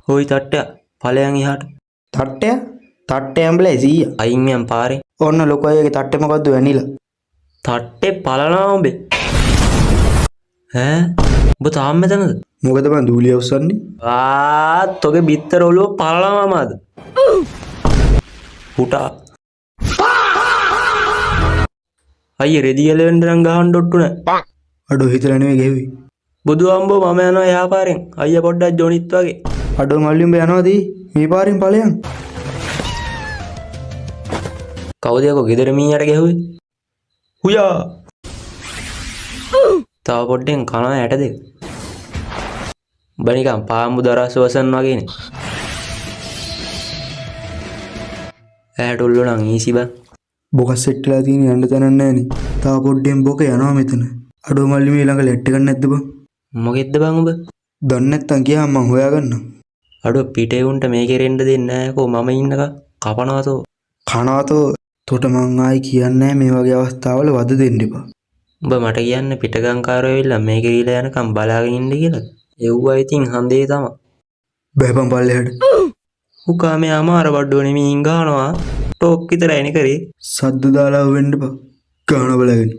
හොයි තට්ටය ඵලයන් එහාට. තට්ටය ඇම්බලයි 100. අයින් යම් පාරේ. ඔන්න ලොකු අයගේ තට්ටේ මොකද්ද වැනිලා. තට්ටේ පලනවා උඹේ. ඈ උඹ තාම මෙතනද? මොකද මං දූලිය උස්සන්නේ? තොගේ බිත්තර ඔළුව පලනවාමද? පුටා. අයියේ රෙදි එලවෙන්න නම් ගහන්න ඩොට්ටු නෑ. අඩෝ හිතලා නෙවෙයි ගෙව්වේ. බුදු අම්බෝ මම යනවා එහා පාරෙන්. අයියා පොඩ්ඩක් ජොනිත් වගේ. අඩෝ මල්ලි උඹ යනවාද මේ පාරෙන් ඵලයන්? කවුද යකෝ ගෙදර මීයට ගැහුවේ? හුයා. තව පොඩ්ඩෙන් කනවා ඇට දෙක. උඹ නිකන් පාඹු දරස් වසන් වගේනේ. ඇට උල්ලු නම් ඊසි බං. බොකස් සෙට්ටලා තියෙන යන්න තැනක් නැහනේ. තව පොඩ්ඩෙන් බොක යනවා මෙතන. අඩෝ මල්ලි මේ ළඟ ලෙට් එකක් නැද්ද බං? මොකෙද්ද බං උඹ? දන්නේ නැත්තම් කියහම මං හොයාගන්නම්. අඩෝ පිටේ උන්ට මේ කෙරෙන්න දෙන්නේ නැහැ කෝ මම ඉන්නක කපනවතෝ. කනවතෝ තොට මං ආයි කියන්නේ මේ වගේ අවස්ථාවල වද දෙන්න එපා. උඹ මට කියන්න පිටගංකාරයෝ ඇවිල්ලා මේ කෙරීලා යනකම් බලාගෙන ඉන්න කියලා. එව්වා ඉතින් හන්දේ තමයි. බෑපන් පල්ලෙහාට. උකා මේ අමාර බඩුව නෙමෙයි ගහනවා. ටෝක් විතරයිනේ කරේ. සද්ද දාලා වෙන්න එපා. ගාන බලගෙන.